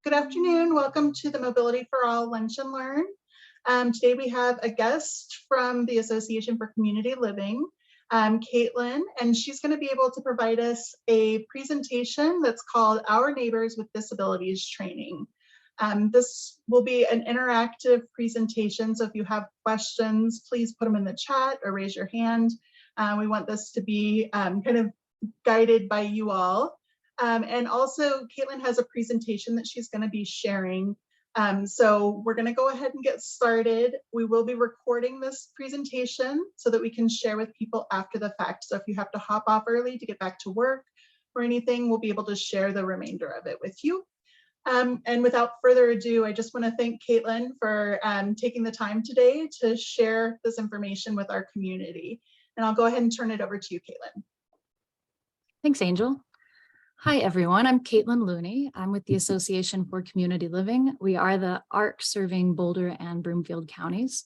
Good afternoon. Welcome to the Mobility for All Lunch and Learn. Today we have a guest from the Association for Community Living, Caitlin, and she's going to be able to provide us a presentation that's called Our Neighbors with Disabilities Training. This will be an interactive presentation, so if you have questions, please put them in the chat or raise your hand. We want this to be kind of guided by you all. And also, Caitlin has a presentation that she's going to be sharing. So we're going to go ahead and get started. We will be recording this presentation so that we can share with people after the fact. So if you have to hop off early to get back to work or anything, we'll be able to share the remainder of it with you. And without further ado, I just want to thank Caitlin for taking the time today to share this information with our community. And I'll go ahead and turn it over to you, Caitlin. Thanks, Angel. Hi, everyone. I'm Caitlin Looney. I'm with the Association for Community Living. We are the ARC serving Boulder and Broomfield counties.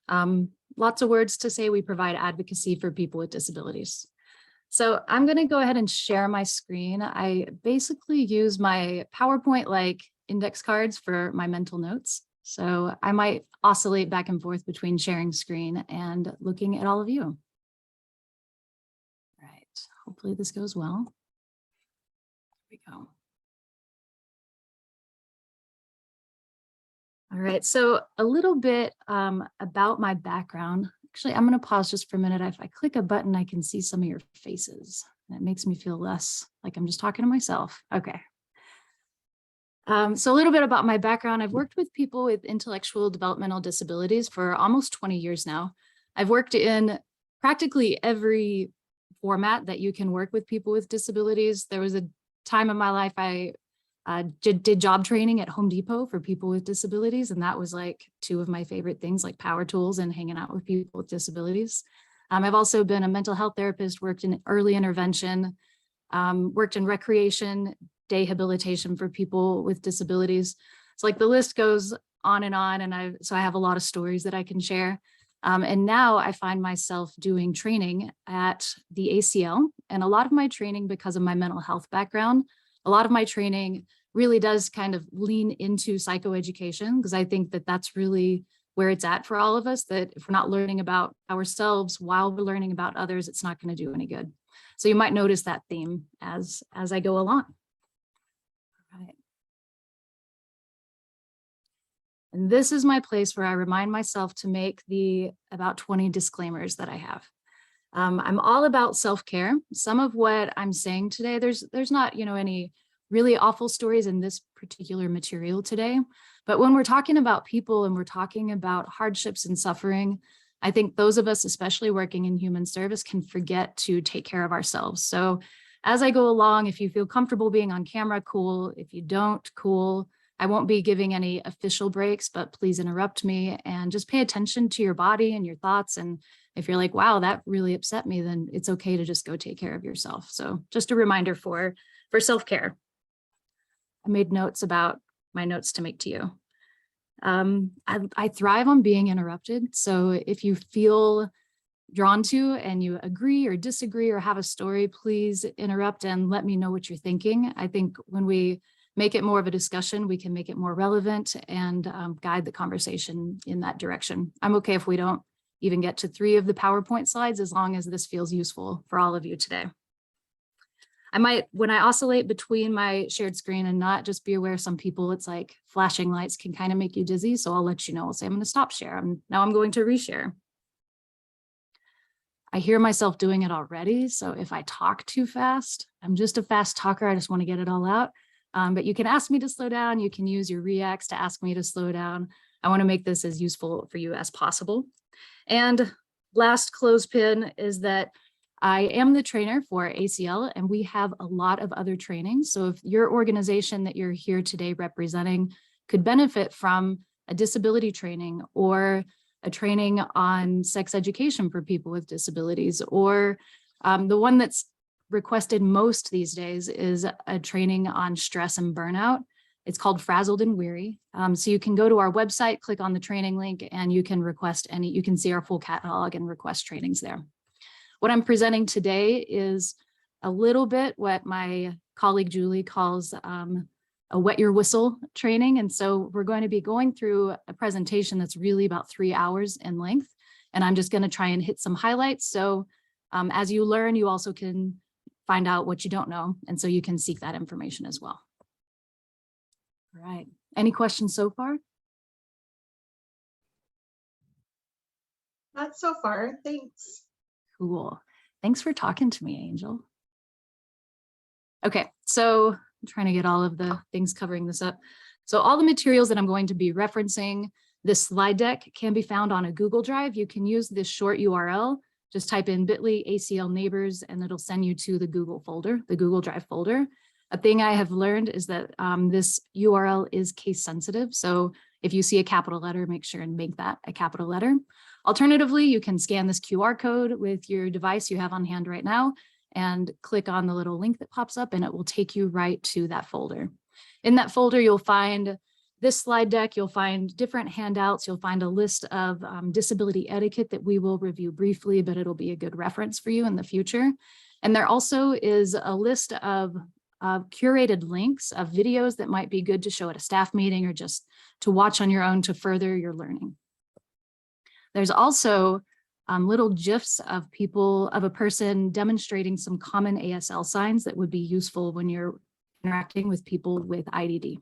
Lots of words to say. We provide advocacy for people with disabilities. So I'm going to go ahead and share my screen. I basically use my PowerPoint-like index cards for my mental notes. So I might oscillate back and forth between sharing screen and looking at all of you. All right. Hopefully this goes well. We go. All right, so a little bit about my background. Actually, I'm going to pause just for a minute. If I click a button, I can see some of your faces. That makes me feel less like I'm just talking to myself. Okay. So a little bit about my background. I've worked with people with intellectual developmental disabilities for almost 20 years now. I've worked in practically every format that you can work with people with disabilities. There was a time in my life I did job training at Home Depot for people with disabilities, and that was like two of my favorite things, like power tools and hanging out with people with disabilities. I've also been a mental health therapist, worked in early intervention, worked in recreation, day habilitation for people with disabilities. So like the list goes on, and I have a lot of stories that I can share. And now I find myself doing training at the ACL, and a lot of my training, because of my mental health background, a lot of my training really does kind of lean into psychoeducation, because I think that that's really where it's at for all of us, that if we're not learning about ourselves while we're learning about others, it's not going to do any good. So you might notice that theme as I go along. All right. And this is my place where I remind myself to make the about 20 disclaimers that I have. I'm all about self-care. Some of what I'm saying today, there's not, any really awful stories in this particular material today. But when we're talking about people and we're talking about hardships and suffering, I think those of us, especially working in human service, can forget to take care of ourselves. So as I go along, if you feel comfortable being on camera, cool. If you don't, cool. I won't be giving any official breaks, but please interrupt me and just pay attention to your body and your thoughts. And if you're like, wow, that really upset me, then it's okay to just go take care of yourself. So just a reminder for self-care. I made notes about my notes to make to you. I thrive on being interrupted. So if you feel drawn to and you agree or disagree or have a story, please interrupt and let me know what you're thinking. I think when we make it more of a discussion, we can make it more relevant and guide the conversation in that direction. I'm okay if we don't even get to 3 of the PowerPoint slides, as long as this feels useful for all of you today. I might, when I oscillate between my shared screen and not, just be aware some people, it's like flashing lights can kind of make you dizzy. So I'll let you know. I'll say I'm going to stop share. Now I'm going to reshare. I hear myself doing it already. So if I talk too fast, I'm just a fast talker. I just want to get it all out. But you can ask me to slow down. You can use your reacts to ask me to slow down. I want to make this as useful for you as possible. And last clothespin is that I am the trainer for ACL, and we have a lot of other trainings. So if your organization that you're here today representing could benefit from a disability training or a training on sex education for people with disabilities, or the one that's requested most these days is a training on stress and burnout. It's called Frazzled and Weary. So you can go to our website, click on the training link, and you can request you can see our full catalog and request trainings there. What I'm presenting today is a little bit what my colleague Julie calls a wet your whistle training. And so we're going to be going through a presentation that's really about 3 hours in length. And I'm just going to try and hit some highlights. So as you learn, you also can find out what you don't know. And so you can seek that information as well. All right. Any questions so far? Not so far, thanks. Cool. Thanks for talking to me, Angel. Okay, so I'm trying to get all of the things covering this up. So all the materials that I'm going to be referencing, this slide deck can be found on a Google Drive. You can use this short URL, just type in bit.ly ACL neighbors, and it'll send you to the Google folder, the Google Drive folder. A thing I have learned is that this URL is case sensitive. So if you see a capital letter, make sure and make that a capital letter. Alternatively, you can scan this QR code with your device you have on hand right now and click on the little link that pops up, and it will take you right to that folder. In that folder, you'll find this slide deck, you'll find different handouts, you'll find a list of disability etiquette that we will review briefly, but it'll be a good reference for you in the future. And there also is a list of curated links of videos that might be good to show at a staff meeting or just to watch on your own to further your learning. There's also little GIFs of a person demonstrating some common ASL signs that would be useful when you're interacting with people with IDD.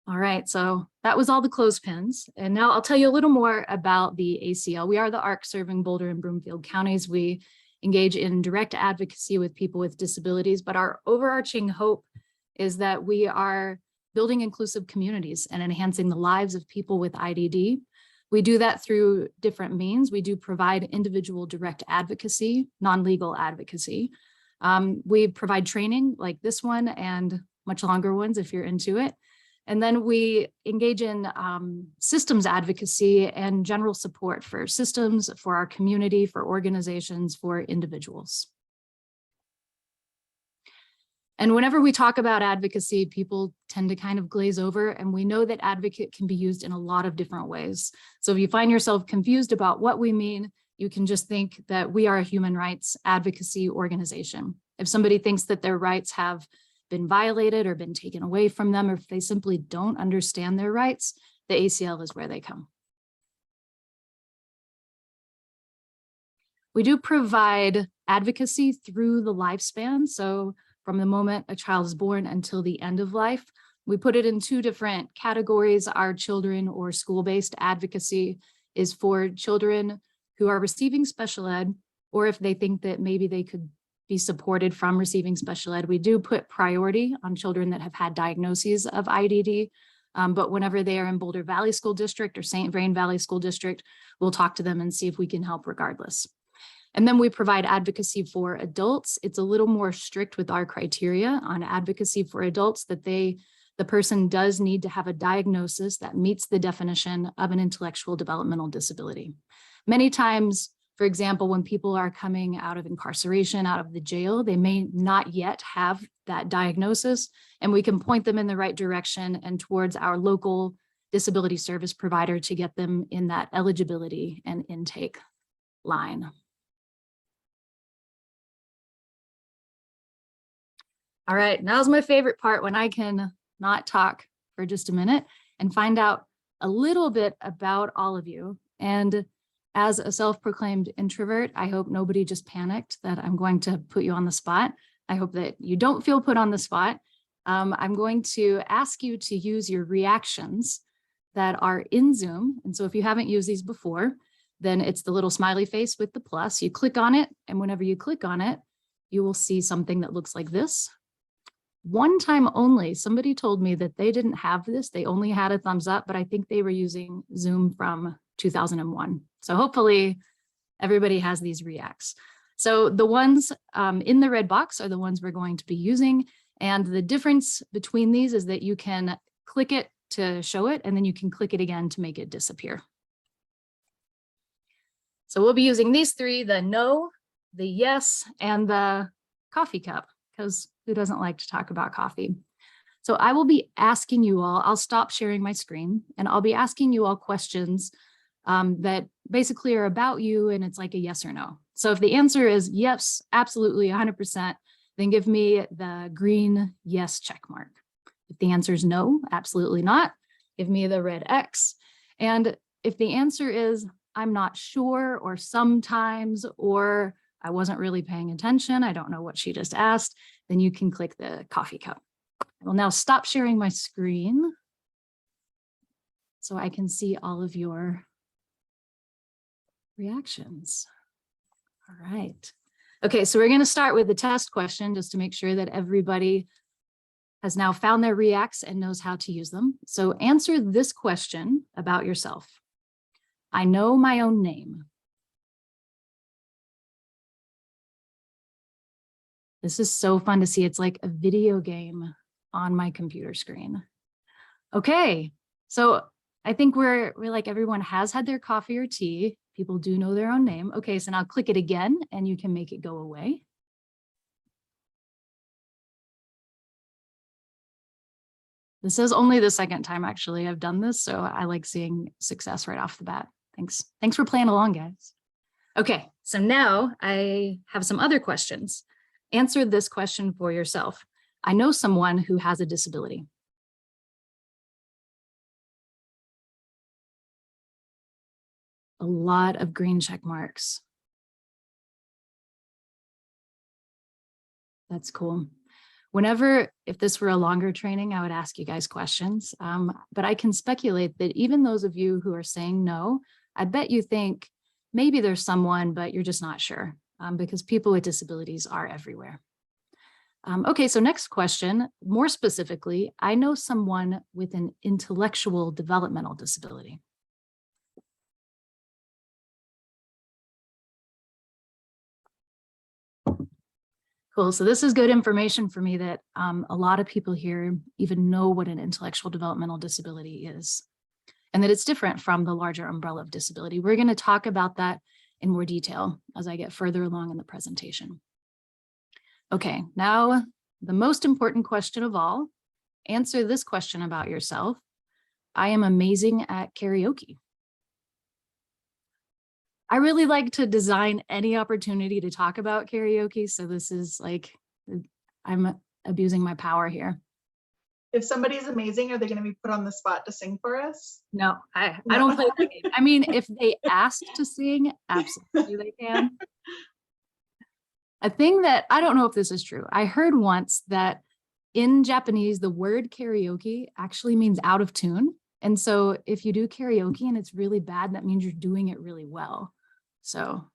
All right, so that was all the clothespins. And now I'll tell you a little more about the ACL. We are the ARC serving Boulder and Broomfield counties. We engage in direct advocacy with people with disabilities, but our overarching hope is that we are building inclusive communities and enhancing the lives of people with IDD. We do that through different means. We do provide individual direct advocacy, non-legal advocacy. We provide training like this one and much longer ones if you're into it. And then we engage in systems advocacy and general support for systems, for our community, for organizations, for individuals. And whenever we talk about advocacy, people tend to kind of glaze over, and we know that advocate can be used in a lot of different ways. So if you find yourself confused about what we mean, you can just think that we are a human rights advocacy organization. If somebody thinks that their rights have been violated or been taken away from them, or if they simply don't understand their rights, the ACL is where they come. We do provide advocacy through the lifespan. So from the moment a child is born until the end of life, we put it in two different categories. Our children or school-based advocacy is for children who are receiving special ed, or if they think that maybe they could be supported from receiving special ed. We do put priority on children that have had diagnoses of IDD, but whenever they are in Boulder Valley School District or St. Vrain Valley School District, we'll talk to them and see if we can help regardless. And then we provide advocacy for adults. It's a little more strict with our criteria on advocacy for adults, that the person does need to have a diagnosis that meets the definition of an intellectual developmental disability. Many times, for example, when people are coming out of incarceration, out of the jail, they may not yet have that diagnosis, and we can point them in the right direction and towards our local disability service provider to get them in that eligibility and intake line. All right, now's my favorite part, when I can not talk for just a minute and find out a little bit about all of you. And as a self-proclaimed introvert, I hope nobody just panicked that I'm going to put you on the spot. I hope that you don't feel put on the spot. I'm going to ask you to use your reactions that are in Zoom. And so if you haven't used these before, then it's the little smiley face with the plus. You click on it, and whenever you click on it, you will see something that looks like this. One time only, somebody told me that they didn't have this. They only had a thumbs up, but I think they were using Zoom from 2001. So hopefully everybody has these reacts. So the ones in the red box are the ones we're going to be using. And the difference between these is that you can click it to show it, and then you can click it again to make it disappear. So we'll be using these three: the no, the yes, and the coffee cup, because who doesn't like to talk about coffee? So I will be asking you all, I'll stop sharing my screen, and I'll be asking you all questions that basically are about you, and it's like a yes or no. So if the answer is yes, absolutely 100%, then give me the green yes check mark. If the answer is no, absolutely not, give me the red X. And if the answer is I'm not sure, or sometimes, or I wasn't really paying attention, I don't know what she just asked, then you can click the coffee cup. I will now stop sharing my screen so I can see all of your reactions. All right. Okay, so we're going to start with the test question just to make sure that everybody has now found their reacts and knows how to use them. So answer this question about yourself. I know my own name. This is so fun to see. It's like a video game on my computer screen. Okay, so I think we're like everyone has had their coffee or tea. People do know their own name. Okay, so now click it again and you can make it go away. This is only the second time actually I've done this, so I like seeing success right off the bat. Thanks. Thanks for playing along, guys. Okay, so now I have some other questions. Answer this question for yourself. I know someone who has a disability. A lot of green check marks. That's cool. Whenever, if this were a longer training, I would ask you guys questions, but I can speculate that even those of you who are saying no, I bet you think maybe there's someone, but you're just not sure, because people with disabilities are everywhere. Okay, so next question, more specifically, I know someone with an intellectual developmental disability. Cool, so this is good information for me that a lot of people here even know what an intellectual developmental disability is, and that it's different from the larger umbrella of disability. We're going to talk about that in more detail as I get further along in the presentation. Okay, now the most important question of all, answer this question about yourself. I am amazing at karaoke. I really like to design any opportunity to talk about karaoke. So this is like, I'm abusing my power here. If somebody's amazing, are they going to be put on the spot to sing for us? No, I don't play that game. I mean, if they ask to sing, absolutely they can. A thing that I don't know if this is true. I heard once that in Japanese, the word karaoke actually means out of tune. And so if you do karaoke and it's really bad, that means you're doing it really well. So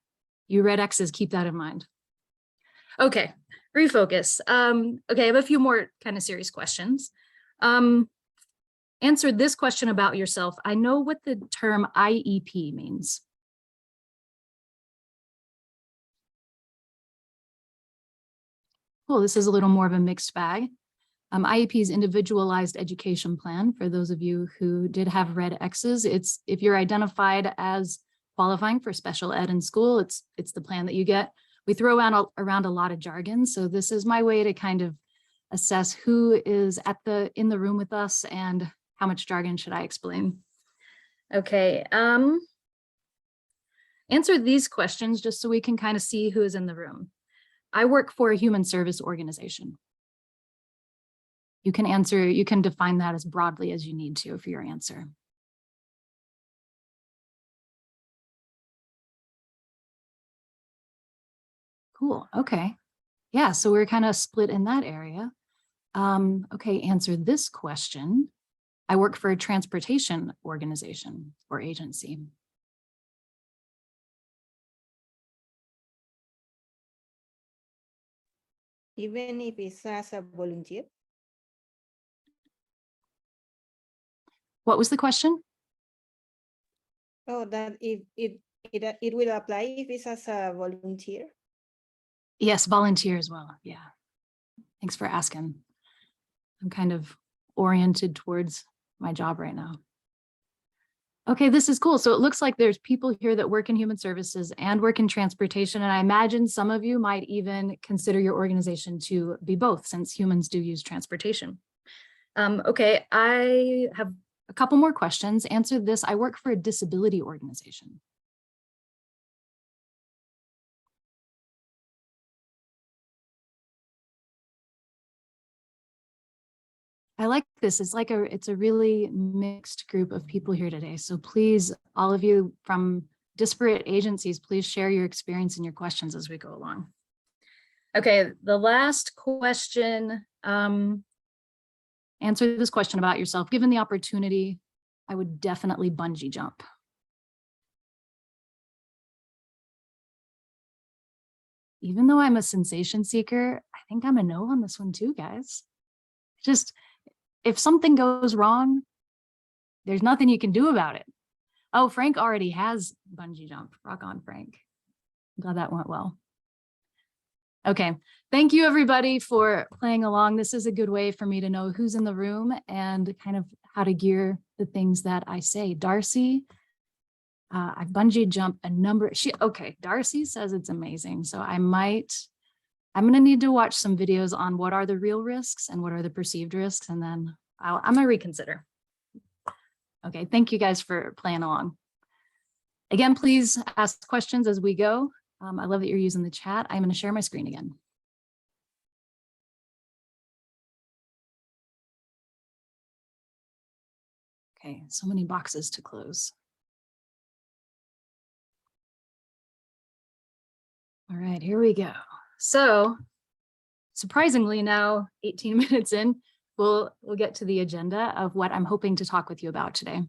you red X's, keep that in mind. Okay, refocus. Okay, I have a few more kind of serious questions. Answer this question about yourself. I know what the term IEP means. Cool, this is a little more of a mixed bag. IEP is Individualized Education Plan. For those of you who did have red X's, it's if you're identified as qualifying for special ed in school, it's the plan that you get. We throw around a lot of jargon, so this is my way to kind of assess who is in the room with us and how much jargon should I explain. Okay, answer these questions just so we can kind of see who is in the room. I work for a human service organization. You can define that as broadly as you need to for your answer. Cool, okay. Yeah, so we're kind of split in that area. Okay, answer this question. I work for a transportation organization or agency. Even if it's as a volunteer? What was the question? Oh, that if it will apply if it's as a volunteer? Yes, volunteer as well. Yeah. Thanks for asking. I'm kind of oriented towards my job right now. Okay, this is cool. So it looks like there's people here that work in human services and work in transportation. And I imagine some of you might even consider your organization to be both, since humans do use transportation. Okay, I have a couple more questions. Answer this. I work for a disability organization. I like this. It's a really mixed group of people here today. So please, all of you from disparate agencies, please share your experience and your questions as we go along. Okay, the last question, answer this question about yourself. Given the opportunity, I would definitely bungee jump. Even though I'm a sensation seeker, I think I'm a no on this one too, guys. Just, if something goes wrong, there's nothing you can do about it. Oh, Frank already has bungee jump. Rock on, Frank. I'm glad that went well. Okay, thank you everybody for playing along. This is a good way for me to know who's in the room and kind of how to gear the things that I say. Darcy, I bungee jump a number. Okay, Darcy says it's amazing. So I'm gonna need to watch some videos on what are the real risks and what are the perceived risks, and then I'm gonna reconsider. Okay, thank you guys for playing along. Again, please ask questions as we go. I love that you're using the chat. I'm gonna share my screen again. Okay, so many boxes to close. All right, here we go. So surprisingly now, 18 minutes in, we'll get to the agenda of what I'm hoping to talk with you about today.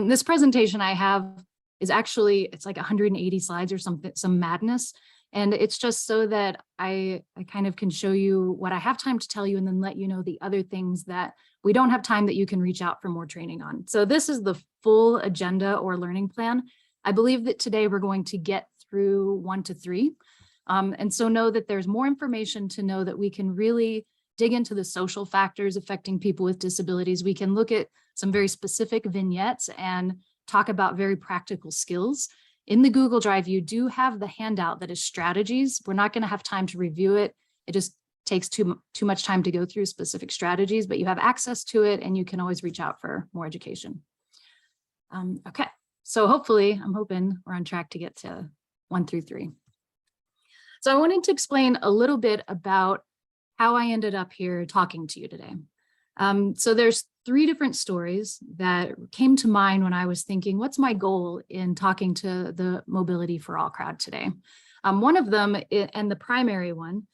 This presentation I have is actually, it's like 180 slides or something, some madness. And it's just so that I kind of can show you what I have time to tell you and then let you know the other things that we don't have time that you can reach out for more training on. So this is the full agenda or learning plan. I believe that today we're going to get through 1 to 3. And so know that there's more information to know that we can really dig into the social factors affecting people with disabilities. We can look at some very specific vignettes and talk about very practical skills. In the Google Drive, you do have the handout that is strategies. We're not going to have time to review it. It just takes too much time to go through specific strategies, but you have access to it and you can always reach out for more education. Okay, so hopefully, I'm hoping we're on track to get to 1 through 3. So I wanted to explain a little bit about how I ended up here talking to you today. So there's 3 different stories that came to mind when I was thinking, what's my goal in talking to the Mobility for All crowd today? One of them, and the primary one,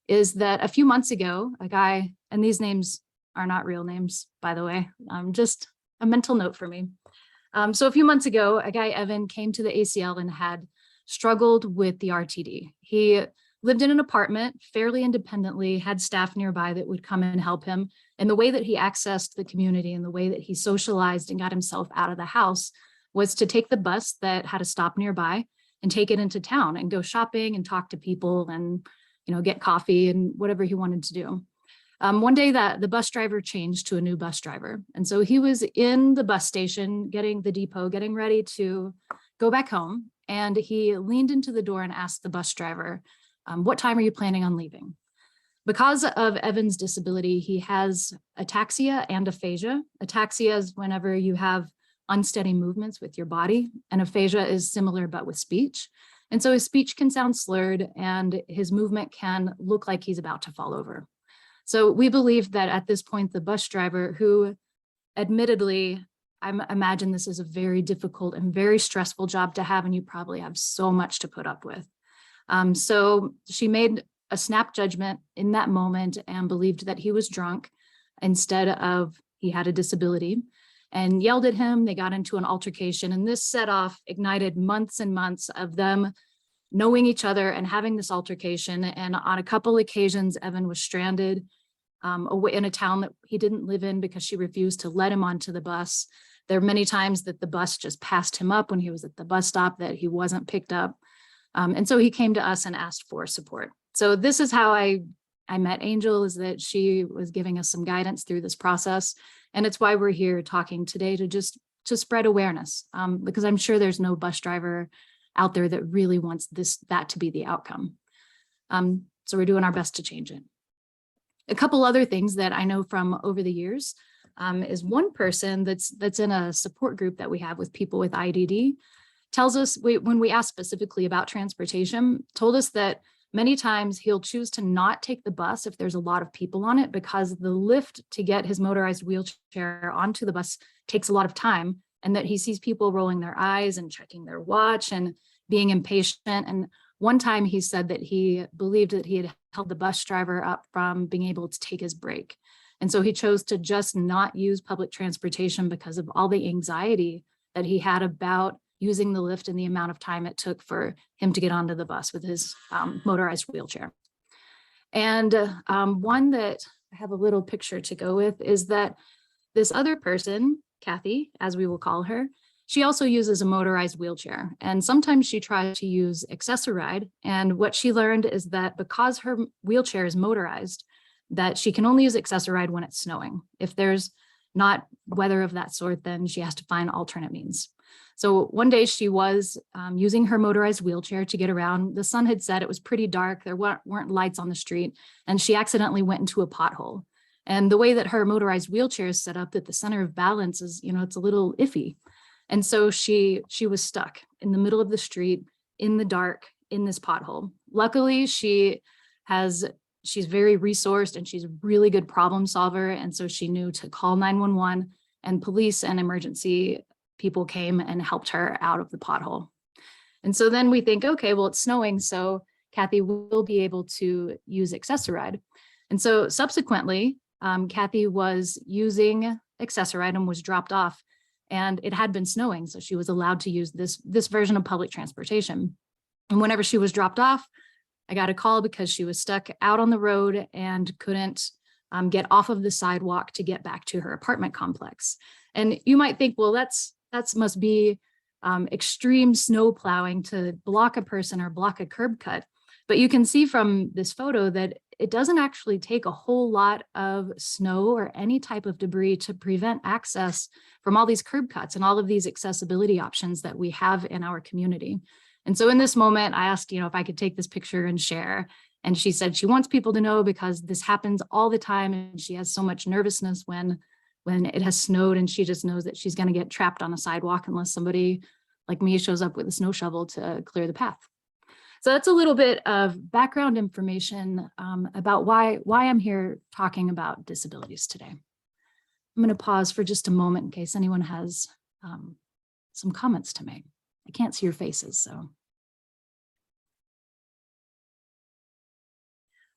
is that a few months ago, a guy, and these names are not real names, by the way, just a mental note for me. So a few months ago, a guy, Evan, came to the ACL and had struggled with the RTD. He lived in an apartment fairly independently, had staff nearby that would come and help him. And the way that he accessed the community and the way that he socialized and got himself out of the house was to take the bus that had a stop nearby and take it into town and go shopping and talk to people and, you know, get coffee and whatever he wanted to do. One day that the bus driver changed to a new bus driver. And so he was in the bus station, getting ready to go back home. And he leaned into the door and asked the bus driver, what time are you planning on leaving? Because of Evan's disability, he has ataxia and aphasia. Ataxia is whenever you have unsteady movements with your body, and aphasia is similar but with speech. And so his speech can sound slurred and his movement can look like he's about to fall over. So we believe that at this point, the bus driver, who admittedly, I imagine this is a very difficult and very stressful job to have, and you probably have so much to put up with. So she made a snap judgment in that moment and believed that he was drunk instead of he had a disability, and yelled at him. They got into an altercation, and this ignited months and months of them knowing each other and having this altercation. And on a couple occasions, Evan was stranded away in a town that he didn't live in because she refused to let him onto the bus. There were many times that the bus just passed him up when he was at the bus stop, that he wasn't picked up. And so he came to us and asked for support. So this is how I met Angel, is that she was giving us some guidance through this process. And it's why we're here talking today, to spread awareness, because I'm sure there's no bus driver out there that really wants that to be the outcome. So we're doing our best to change it. A couple other things that I know from over the years is one person that's in a support group that we have with people with IDD tells us, when we asked specifically about transportation, told us that many times he'll choose to not take the bus if there's a lot of people on it, because the lift to get his motorized wheelchair onto the bus takes a lot of time, and that he sees people rolling their eyes and checking their watch and being impatient. And one time he said that he believed that he had held the bus driver up from being able to take his break. And so he chose to just not use public transportation because of all the anxiety that he had about using the lift and the amount of time it took for him to get onto the bus with his motorized wheelchair. And one that I have a little picture to go with is that this other person, Kathy, as we will call her, she also uses a motorized wheelchair, and sometimes she tries to use Access-a-Ride. And what she learned is that because her wheelchair is motorized, that she can only use Access-a-Ride when it's snowing. If there's not weather of that sort, then she has to find alternate means. So one day she was using her motorized wheelchair to get around. The sun had set, it was pretty dark, there weren't lights on the street, and she accidentally went into a pothole. And the way that her motorized wheelchair is set up, that the center of balance is, it's a little iffy. And so she was stuck in the middle of the street in the dark in this pothole. Luckily, she's very resourced and she's a really good problem solver. And so she knew to call 911, and police and emergency people came and helped her out of the pothole. And so then we think, okay, well, it's snowing, so Kathy will be able to use Access-a-Ride. And so subsequently, Kathy was using Access-a-Ride and was dropped off, and it had been snowing, so she was allowed to use this version of public transportation. And whenever she was dropped off, I got a call because she was stuck out on the road and couldn't get off of the sidewalk to get back to her apartment complex. And you might think, well, that must be extreme snow plowing to block a person or block a curb cut. But you can see from this photo that it doesn't actually take a whole lot of snow or any type of debris to prevent access from all these curb cuts and all of these accessibility options that we have in our community. And so in this moment, I asked, if I could take this picture and share. And she said she wants people to know because this happens all the time, and she has so much nervousness when it has snowed, and she just knows that she's going to get trapped on a sidewalk unless somebody like me shows up with a snow shovel to clear the path. So that's a little bit of background information about why I'm here talking about disabilities today. I'm going to pause for just a moment in case anyone has some comments to make. I can't see your faces, so.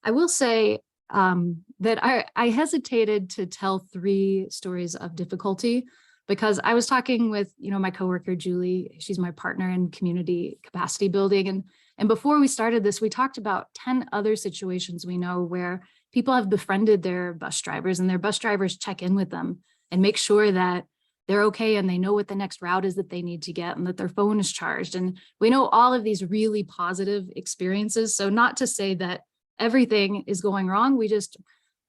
I will say that I hesitated to tell 3 stories of difficulty because I was talking with, my coworker, Julie. She's my partner in community capacity building. And before we started this, we talked about 10 other situations we know where people have befriended their bus drivers, and their bus drivers check in with them and make sure that they're okay and they know what the next route is that they need to get and that their phone is charged. And we know all of these really positive experiences. So not to say that everything is going wrong, we just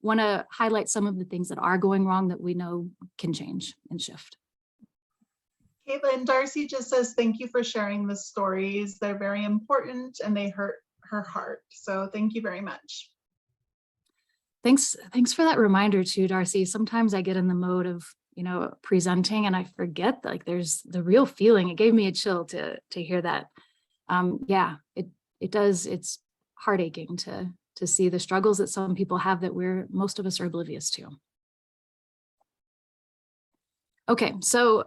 want to highlight some of the things that are going wrong that we know can change and shift. Caitlin, Darcy just says, thank you for sharing the stories. They're very important and they hurt her heart. So thank you very much. Thanks for that reminder too, Darcy. Sometimes I get in the mode of, presenting and I forget like there's the real feeling. It gave me a chill to hear that. Yeah, it does. It's heartaching to see the struggles that some people have that most of us are oblivious to. Okay, so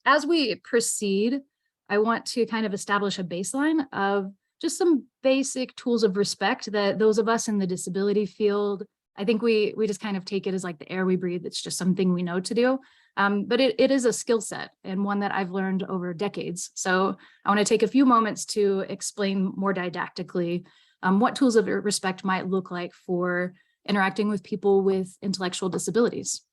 as we proceed, I want to kind of establish a baseline of just some basic tools of respect that those of us in the disability field, I think we just kind of take it as like the air we breathe. It's just something we know to do. But it is a skill set and one that I've learned over decades. So I want to take a few moments to explain more didactically what tools of respect might look like for interacting with people with intellectual disabilities.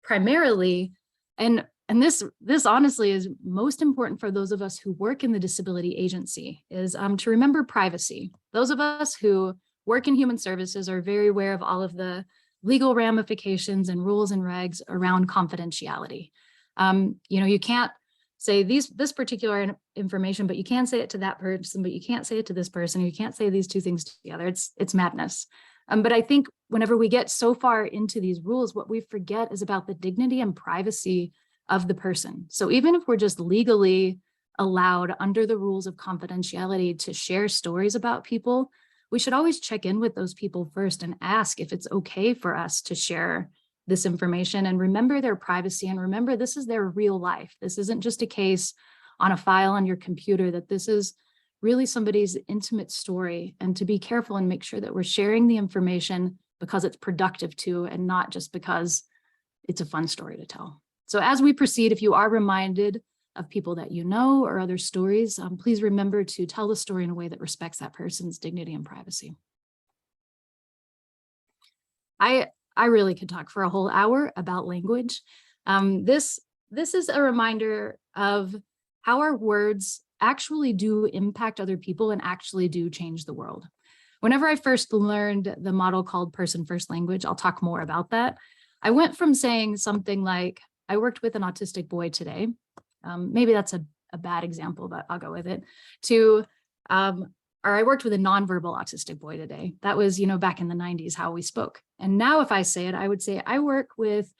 Primarily, and this honestly is most important for those of us who work in the disability agency, is to remember privacy. Those of us who work in human services are very aware of all of the legal ramifications and rules and regs around confidentiality. You can't say this particular information, but you can say it to that person, but you can't say it to this person. You can't say these two things together. It's madness. But I think whenever we get so far into these rules, what we forget is about the dignity and privacy of the person. So even if we're just legally allowed under the rules of confidentiality to share stories about people, we should always check in with those people first and ask if it's okay for us to share this information, and remember their privacy, and remember this is their real life. This isn't just a case on a file on your computer, that this is really somebody's intimate story, and to be careful and make sure that we're sharing the information because it's productive too, and not just because it's a fun story to tell. So as we proceed, if you are reminded of people that you know or other stories, please remember to tell the story in a way that respects that person's dignity and privacy. I really could talk for a whole hour about language. This is a reminder of how our words actually do impact other people and actually do change the world. Whenever I first learned the model called person first language, I'll talk more about that. I went from saying something like, I worked with an autistic boy today. Maybe that's a bad example, but I'll go with it, to, or I worked with a nonverbal autistic boy today. That was, back in the 90s, how we spoke. And now if I say it, I would say I work with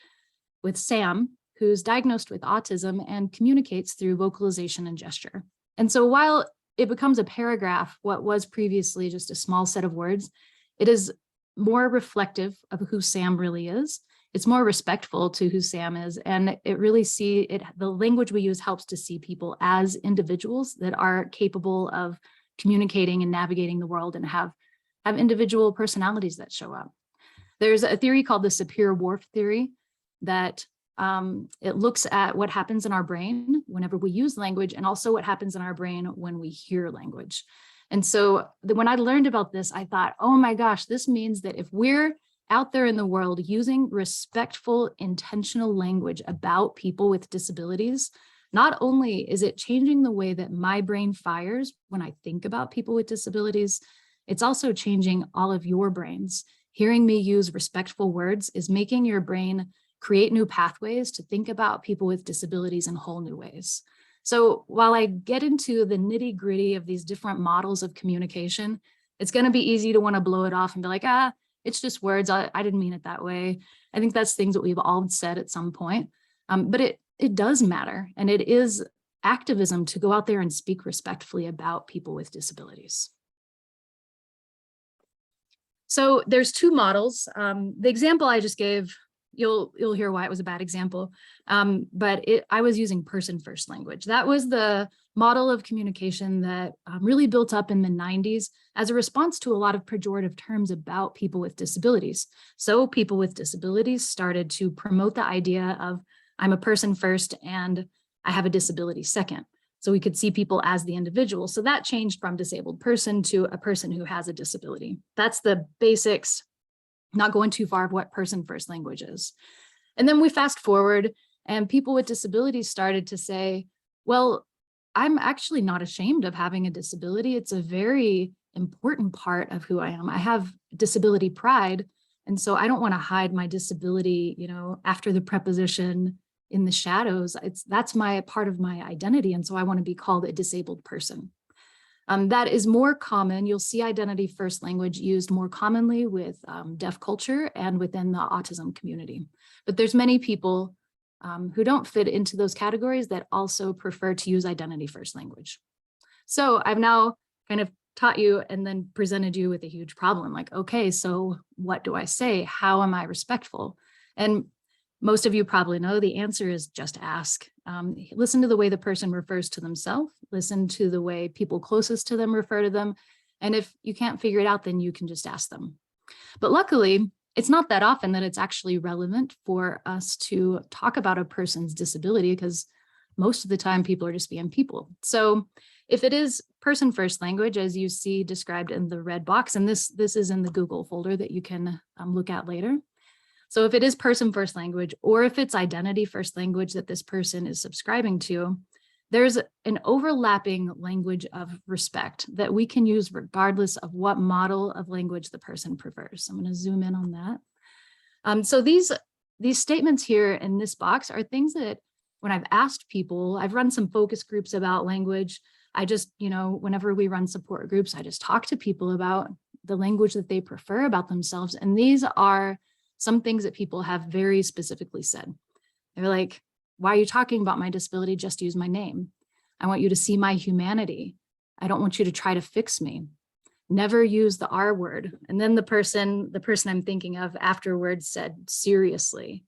Sam, who's diagnosed with autism and communicates through vocalization and gesture. And so while it becomes a paragraph, what was previously just a small set of words, it is more reflective of who Sam really is. It's more respectful to who Sam is. And it really the language we use helps to see people as individuals that are capable of communicating and navigating the world and have individual personalities that show up. There's a theory called the Sapir-Whorf theory that it looks at what happens in our brain whenever we use language, and also what happens in our brain when we hear language. And so when I learned about this, I thought, oh my gosh, this means that if we're out there in the world using respectful, intentional language about people with disabilities, not only is it changing the way that my brain fires when I think about people with disabilities, it's also changing all of your brains. Hearing me use respectful words is making your brain create new pathways to think about people with disabilities in whole new ways. So while I get into the nitty-gritty of these different models of communication, it's going to be easy to want to blow it off and be like, it's just words. I didn't mean it that way. I think that's things that we've all said at some point, but it does matter. And it is activism to go out there and speak respectfully about people with disabilities. So there's two models. The example I just gave, you'll hear why it was a bad example, but I was using person first language. That was the model of communication that really built up in the 90s as a response to a lot of pejorative terms about people with disabilities. So people with disabilities started to promote the idea of, I'm a person first and I have a disability second. So we could see people as the individual. So that changed from disabled person to a person who has a disability. That's the basics, not going too far of what person first language is. And then we fast forward and people with disabilities started to say, well, I'm actually not ashamed of having a disability. It's a very important part of who I am. I have disability pride. And so I don't want to hide my disability, after the preposition in the shadows. That's my part of my identity. And so I want to be called a disabled person. That is more common. You'll see identity first language used more commonly with deaf culture and within the autism community. But there's many people who don't fit into those categories that also prefer to use identity first language. So I've now kind of taught you and then presented you with a huge problem. Like, okay, so what do I say? How am I respectful? And most of you probably know the answer is just ask. Listen to the way the person refers to themselves, listen to the way people closest to them refer to them. And if you can't figure it out, then you can just ask them. But luckily, it's not that often that it's actually relevant for us to talk about a person's disability, because most of the time people are just being people. So if it is person first language, as you see described in the red box, and this is in the Google folder that you can look at later. So if it is person first language, or if it's identity first language that this person is subscribing to, there's an overlapping language of respect that we can use regardless of what model of language the person prefers. I'm going to zoom in on that. So these statements here in this box are things that when I've asked people, I've run some focus groups about language. I just, whenever we run support groups, I just talk to people about the language that they prefer about themselves. And these are some things that people have very specifically said. They're like, why are you talking about my disability? Just use my name. I want you to see my humanity. I don't want you to try to fix me. Never use the R word. And then the person I'm thinking of afterwards said, seriously.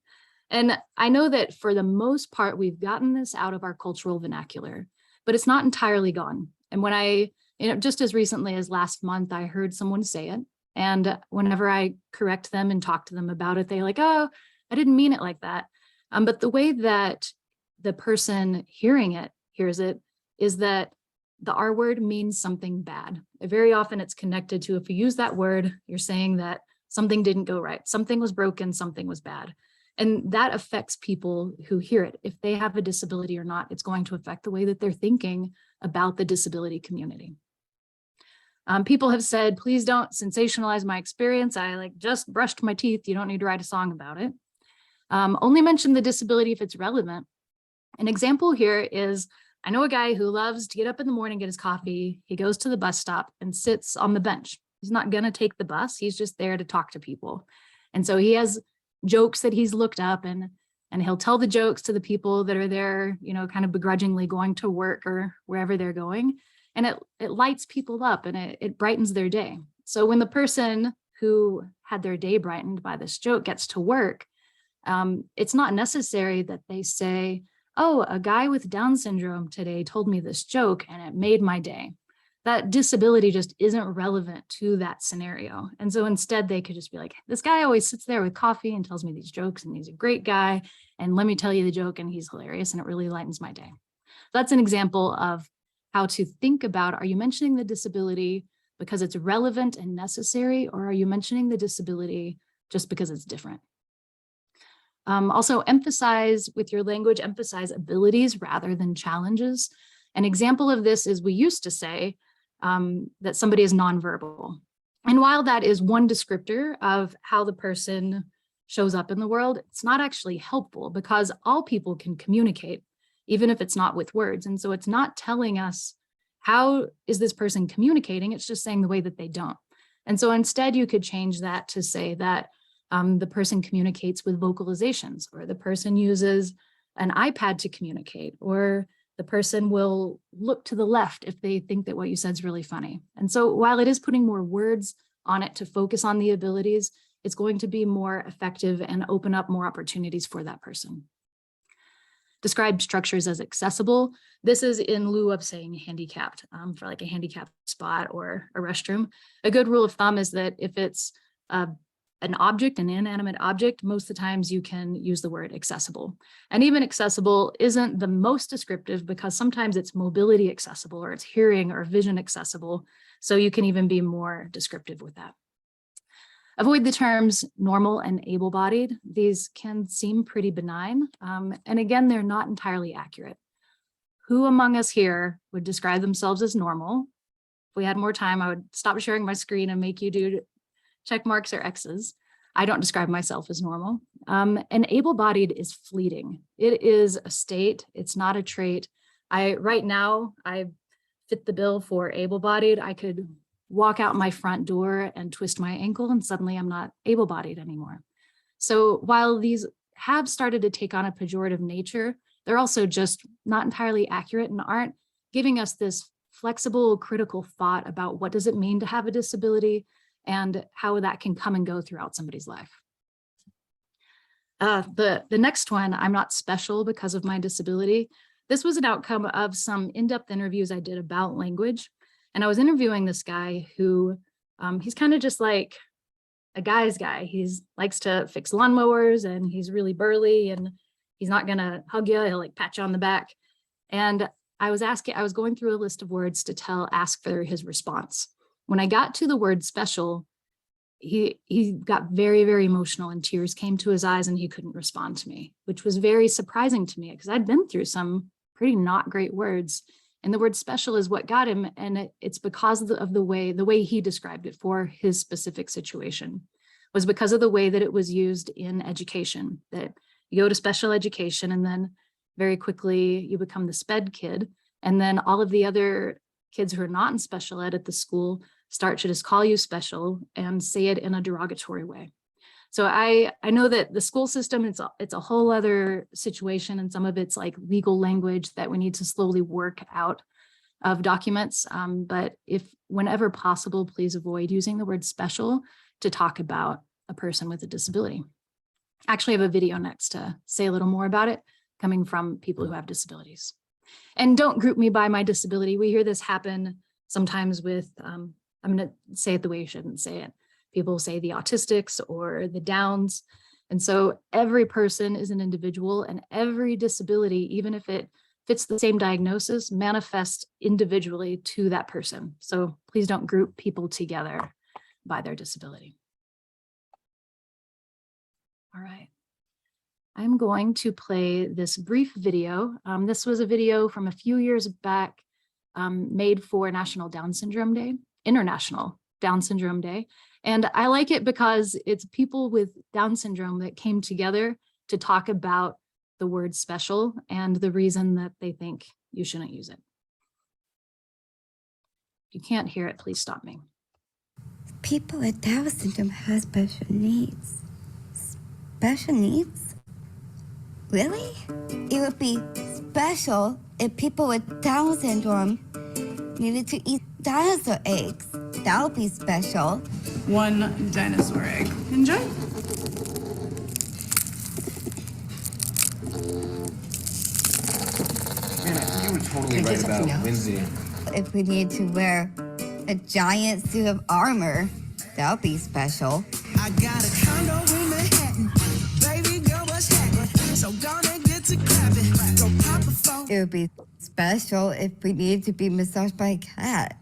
And I know that for the most part, we've gotten this out of our cultural vernacular, but it's not entirely gone. And when just as recently as last month, I heard someone say it. And whenever I correct them and talk to them about it, they're like, oh, I didn't mean it like that. But the way that the person hearing it hears it is that the R word means something bad. Very often it's connected to, if you use that word, you're saying that something didn't go right, something was broken, something was bad. And that affects people who hear it. If they have a disability or not, it's going to affect the way that they're thinking about the disability community. People have said, please don't sensationalize my experience. I just brushed my teeth. You don't need to write a song about it. Only mention the disability if it's relevant. An example here is, I know a guy who loves to get up in the morning, get his coffee. He goes to the bus stop and sits on the bench. He's not going to take the bus. He's just there to talk to people. And so he has jokes that he's looked up, and he'll tell the jokes to the people that are there, kind of begrudgingly going to work or wherever they're going. And it lights people up and it brightens their day. So when the person who had their day brightened by this joke gets to work, it's not necessary that they say, oh, a guy with Down syndrome today told me this joke and it made my day. That disability just isn't relevant to that scenario. And so instead they could just be like, this guy always sits there with coffee and tells me these jokes and he's a great guy. And let me tell you the joke and he's hilarious and it really lightens my day. That's an example of how to think about, are you mentioning the disability because it's relevant and necessary, or are you mentioning the disability just because it's different? Also emphasize with your language, emphasize abilities rather than challenges. An example of this is, we used to say that somebody is nonverbal. And while that is one descriptor of how the person shows up in the world, it's not actually helpful because all people can communicate, even if it's not with words. And so it's not telling us how is this person communicating, it's just saying the way that they don't. And so instead you could change that to say that the person communicates with vocalizations, or the person uses an iPad to communicate, or the person will look to the left if they think that what you said is really funny. And so while it is putting more words on it to focus on the abilities, it's going to be more effective and open up more opportunities for that person. Describe structures as accessible. This is in lieu of saying handicapped, for like a handicapped spot or a restroom. A good rule of thumb is that if it's an object, an inanimate object, most of the times you can use the word accessible. And even accessible isn't the most descriptive because sometimes it's mobility accessible, or it's hearing or vision accessible. So you can even be more descriptive with that. Avoid the terms normal and able-bodied. These can seem pretty benign. And again, they're not entirely accurate. Who among us here would describe themselves as normal? If we had more time, I would stop sharing my screen and make you do check marks or X's. I don't describe myself as normal. And able-bodied is fleeting. It is a state, it's not a trait. Right now, I fit the bill for able-bodied. I could walk out my front door and twist my ankle and suddenly I'm not able-bodied anymore. So while these have started to take on a pejorative nature, they're also just not entirely accurate and aren't giving us this flexible, critical thought about what does it mean to have a disability and how that can come and go throughout somebody's life. The next one, I'm not special because of my disability. This was an outcome of some in-depth interviews I did about language. And I was interviewing this guy who, he's kind of just like a guy's guy. He likes to fix lawnmowers and he's really burly and he's not gonna hug you, he'll like pat you on the back. And I was going through a list of words to ask for his response. When I got to the word special, he got very, very emotional and tears came to his eyes and he couldn't respond to me, which was very surprising to me because I'd been through some pretty not great words. And the word special is what got him. And it's because of the way he described it for his specific situation, was because of the way that it was used in education, that you go to special education and then very quickly you become the SPED kid. And then all of the other kids who are not in special ed at the school start to just call you special and say it in a derogatory way. So I know that the school system, it's a whole other situation, and some of it's like legal language that we need to slowly work out of documents. But if whenever possible, please avoid using the word special to talk about a person with a disability. I actually have a video next to say a little more about it, coming from people who have disabilities. And don't group me by my disability. We hear this happen sometimes with, I'm going to say it the way you shouldn't say it. People say the autistics or the Downs. And so every person is an individual, and every disability, even if it fits the same diagnosis, manifests individually to that person. So please don't group people together by their disability. All right. I'm going to play this brief video. This was a video from a few years back, made for National Down Syndrome Day, International Down Syndrome Day. And I like it because it's people with Down syndrome that came together to talk about the word special and the reason that they think you shouldn't use it. If you can't hear it, please stop me. People with Down syndrome have special needs. Special needs? Really? It would be special if people with Down syndrome needed to eat dinosaur eggs. That would be special. 1 dinosaur egg. Enjoy. Man, I think you were totally right about Lindsay. If we need to wear a giant suit of armor, that would be special. I got a condo in Manhattan. Baby girl was hacking. So gonna get to clapping. Go pop a phone. It would be special if we needed to be massaged by a cat.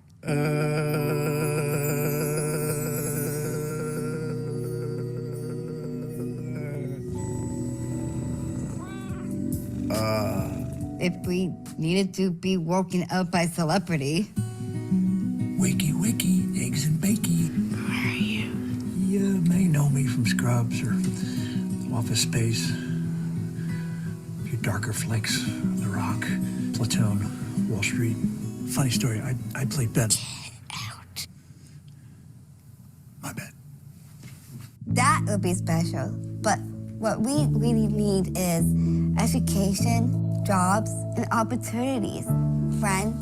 If we needed to be woken up by celebrity. Wakey, wakey, eggs and bakey. Where are you? You may know me from Scrubs or Office Space. A few darker flicks, The Rock, Platoon, Wall Street. Funny story, I played Ben. Get out. My bad. That would be special. But what we really need is education, jobs, and opportunities, friends,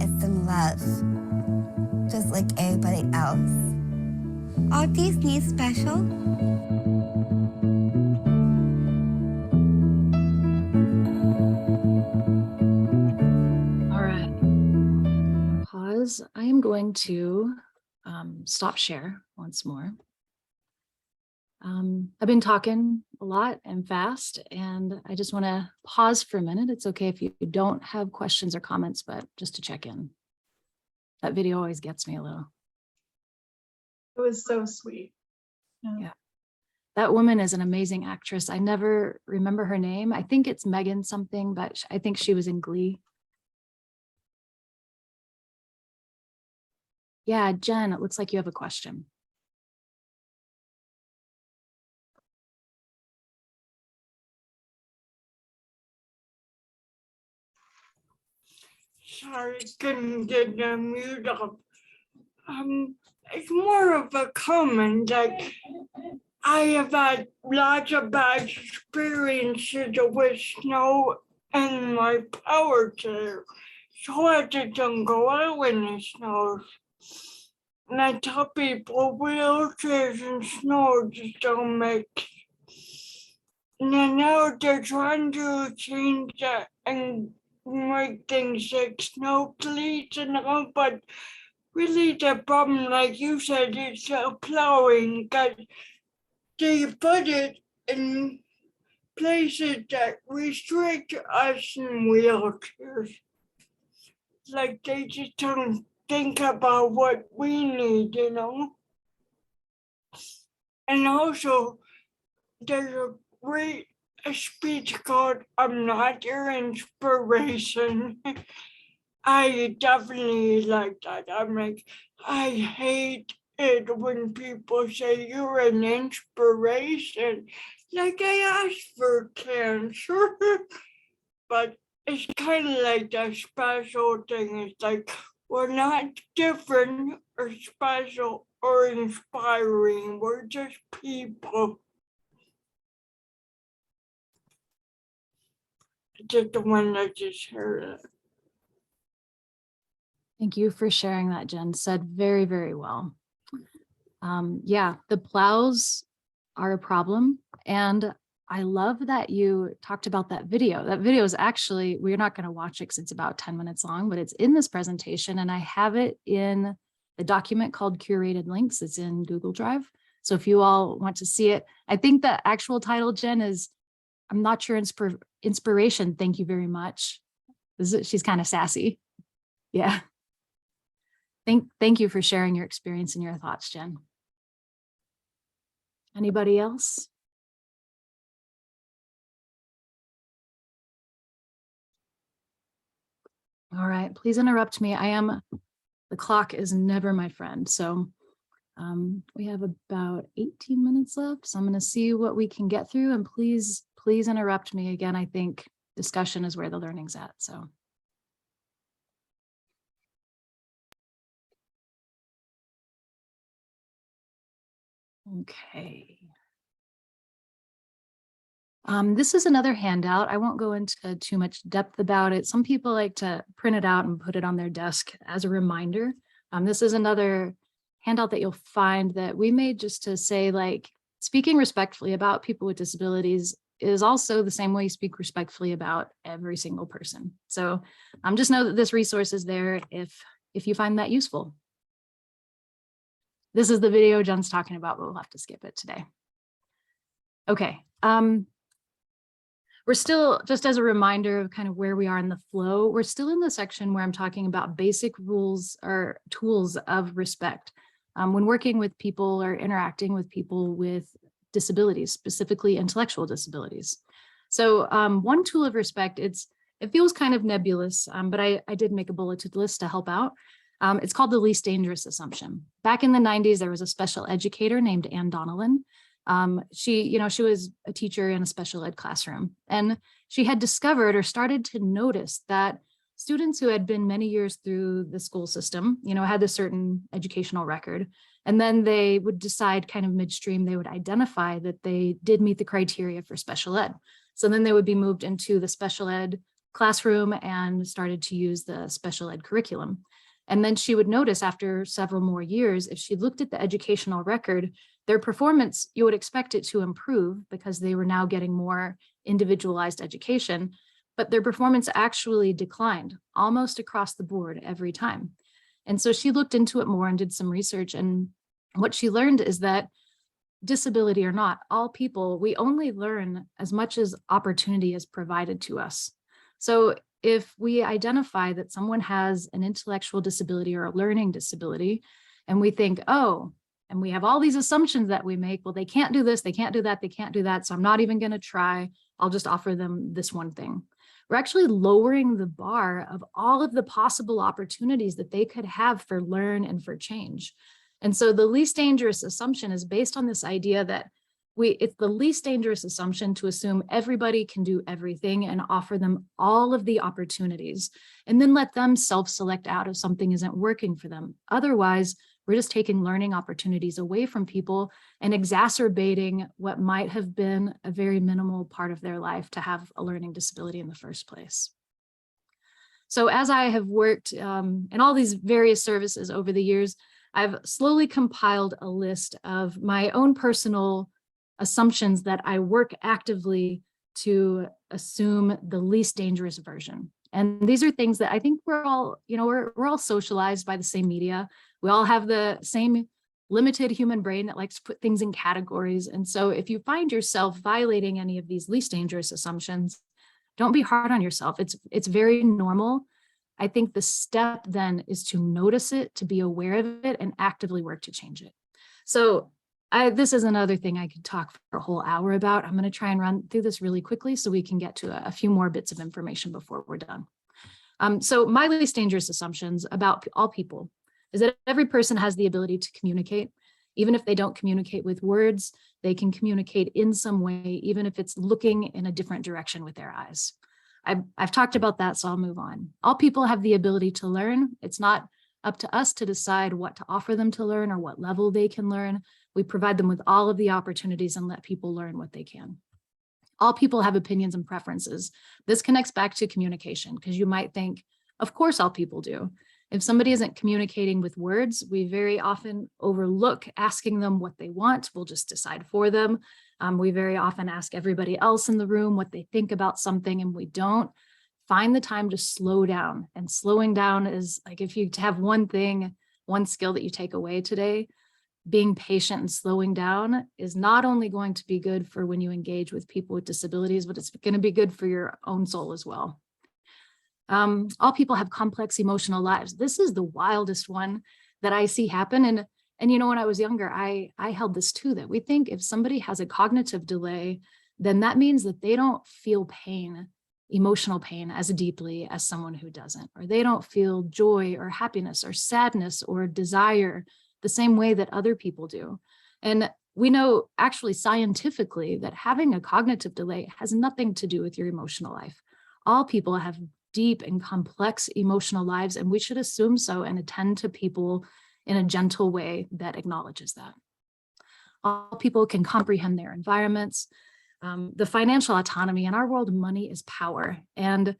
and some love, just like everybody else. Are these needs special? All right. Pause. I am going to stop share once more. I've been talking a lot and fast, and I just want to pause for a minute. It's okay if you don't have questions or comments, but just to check in. That video always gets me a little. It was so sweet. Yeah. That woman is an amazing actress. I never remember her name. I think it's Megan something, but I think she was in Glee. Yeah, Jen, it looks like you have a question. Sorry, couldn't get the mute up. It's more of a comment. Like, I have had lots of bad experiences with snow and my power chair. So I didn't go out when it snows. And I tell people wheelchairs and snow just don't mix. And then now they're trying to change that and make things like snow cleats and all, but really the problem, like you said, is plowing, because they put it in places that restrict us in wheelchairs. Like they just don't think about what we need, you know? And also, there's a great speech called "I'm Not Your Inspiration." I definitely like that. I'm like, I hate it when people say you're an inspiration. Like I asked for cancer, but it's kind of like the special thing. It's like we're not different or special or inspiring. We're just people. Just the one that just heard it. Thank you for sharing that, Jen. Said very, very well. Yeah, the plows are a problem. And I love that you talked about that video. That video is actually, we're not going to watch it because it's about 10 minutes long, but it's in this presentation and I have it in the document called Curated Links. It's in Google Drive. So if you all want to see it, I think the actual title, Jen, is I'm not sure inspiration. Thank you very much. She's kind of sassy. Yeah. Thank you for sharing your experience and your thoughts, Jen. Anybody else? All right, please interrupt me. The clock is never my friend. So we have about 18 minutes left. So I'm going to see what we can get through and please interrupt me again. I think discussion is where the learning's at. So. Okay. This is another handout. I won't go into too much depth about it. Some people like to print it out and put it on their desk as a reminder. This is another handout that you'll find that we made just to say, like, speaking respectfully about people with disabilities is also the same way you speak respectfully about every single person. So just know that this resource is there if you find that useful. This is the video Jen's talking about, but we'll have to skip it today. Okay. We're still, just as a reminder of kind of where we are in the flow, we're still in the section where I'm talking about basic rules or tools of respect when working with people or interacting with people with disabilities, specifically intellectual disabilities. So one tool of respect, it feels kind of nebulous, but I did make a bulleted list to help out. It's called the least dangerous assumption. Back in the 90s, there was a special educator named Ann Donnellan. She was a teacher in a special ed classroom, and she had discovered or started to notice that students who had been many years through the school system, had a certain educational record, and then they would decide kind of midstream, they would identify that they did meet the criteria for special ed. So then they would be moved into the special ed classroom and started to use the special ed curriculum. And then she would notice after several more years, if she looked at the educational record, their performance, you would expect it to improve because they were now getting more individualized education, but their performance actually declined almost across the board every time. And so she looked into it more and did some research. And what she learned is that disability or not, all people, we only learn as much as opportunity is provided to us. So if we identify that someone has an intellectual disability or a learning disability, and we think, oh, and we have all these assumptions that we make, well, they can't do this, they can't do that, they can't do that, so I'm not even going to try, I'll just offer them this one thing. We're actually lowering the bar of all of the possible opportunities that they could have for learn and for change. And so the least dangerous assumption is based on this idea that it's the least dangerous assumption to assume everybody can do everything and offer them all of the opportunities, and then let them self-select out if something isn't working for them. Otherwise, we're just taking learning opportunities away from people and exacerbating what might have been a very minimal part of their life to have a learning disability in the first place. So as I have worked in all these various services over the years, I've slowly compiled a list of my own personal assumptions that I work actively to assume the least dangerous version. And these are things that I think we're all socialized by the same media. We all have the same limited human brain that likes to put things in categories. And so if you find yourself violating any of these least dangerous assumptions, don't be hard on yourself. It's very normal. I think the step then is to notice it, to be aware of it, and actively work to change it. So this is another thing I could talk for a whole hour about. I'm going to try and run through this really quickly so we can get to a few more bits of information before we're done. So my least dangerous assumptions about all people is that every person has the ability to communicate. Even if they don't communicate with words, they can communicate in some way, even if it's looking in a different direction with their eyes. I've talked about that, so I'll move on. All people have the ability to learn. It's not up to us to decide what to offer them to learn or what level they can learn. We provide them with all of the opportunities and let people learn what they can. All people have opinions and preferences. This connects back to communication, because you might think, of course, all people do. If somebody isn't communicating with words, we very often overlook asking them what they want. We'll just decide for them. We very often ask everybody else in the room what they think about something, and we don't find the time to slow down. And slowing down is like, if you have one thing, one skill that you take away today, being patient and slowing down is not only going to be good for when you engage with people with disabilities, but it's going to be good for your own soul as well. All people have complex emotional lives. This is the wildest one that I see happen. And you know, when I was younger, I held this too, that we think if somebody has a cognitive delay, then that means that they don't feel pain, emotional pain, as deeply as someone who doesn't, or they don't feel joy or happiness or sadness or desire the same way that other people do. And we know actually scientifically that having a cognitive delay has nothing to do with your emotional life. All people have deep and complex emotional lives, and we should assume so and attend to people in a gentle way that acknowledges that. All people can comprehend their environments. The financial autonomy in our world, money is power. And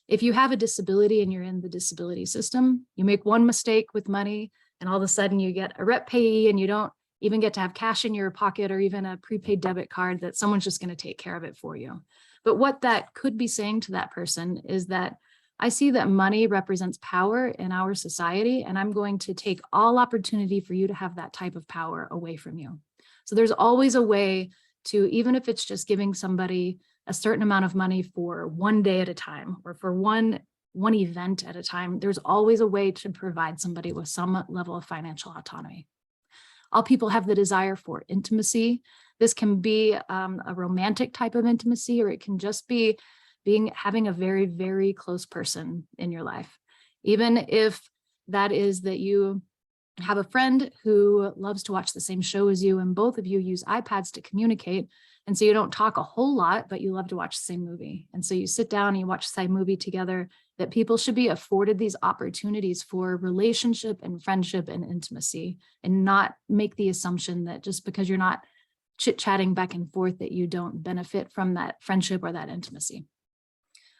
if you have a disability and you're in the disability system, you make one mistake with money and all of a sudden you get a rep payee and you don't even get to have cash in your pocket or even a prepaid debit card that someone's just going to take care of it for you. But what that could be saying to that person is that I see that money represents power in our society, and I'm going to take all opportunity for you to have that type of power away from you. So there's always a way to, even if it's just giving somebody a certain amount of money for one day at a time or for one event at a time, there's always a way to provide somebody with some level of financial autonomy. All people have the desire for intimacy. This can be a romantic type of intimacy, or it can just be having a very, very close person in your life. Even if that is that you have a friend who loves to watch the same show as you, and both of you use iPads to communicate. And so you don't talk a whole lot, but you love to watch the same movie. And so you sit down and you watch the same movie together, that people should be afforded these opportunities for relationship and friendship and intimacy, and not make the assumption that just because you're not chit-chatting back and forth that you don't benefit from that friendship or that intimacy.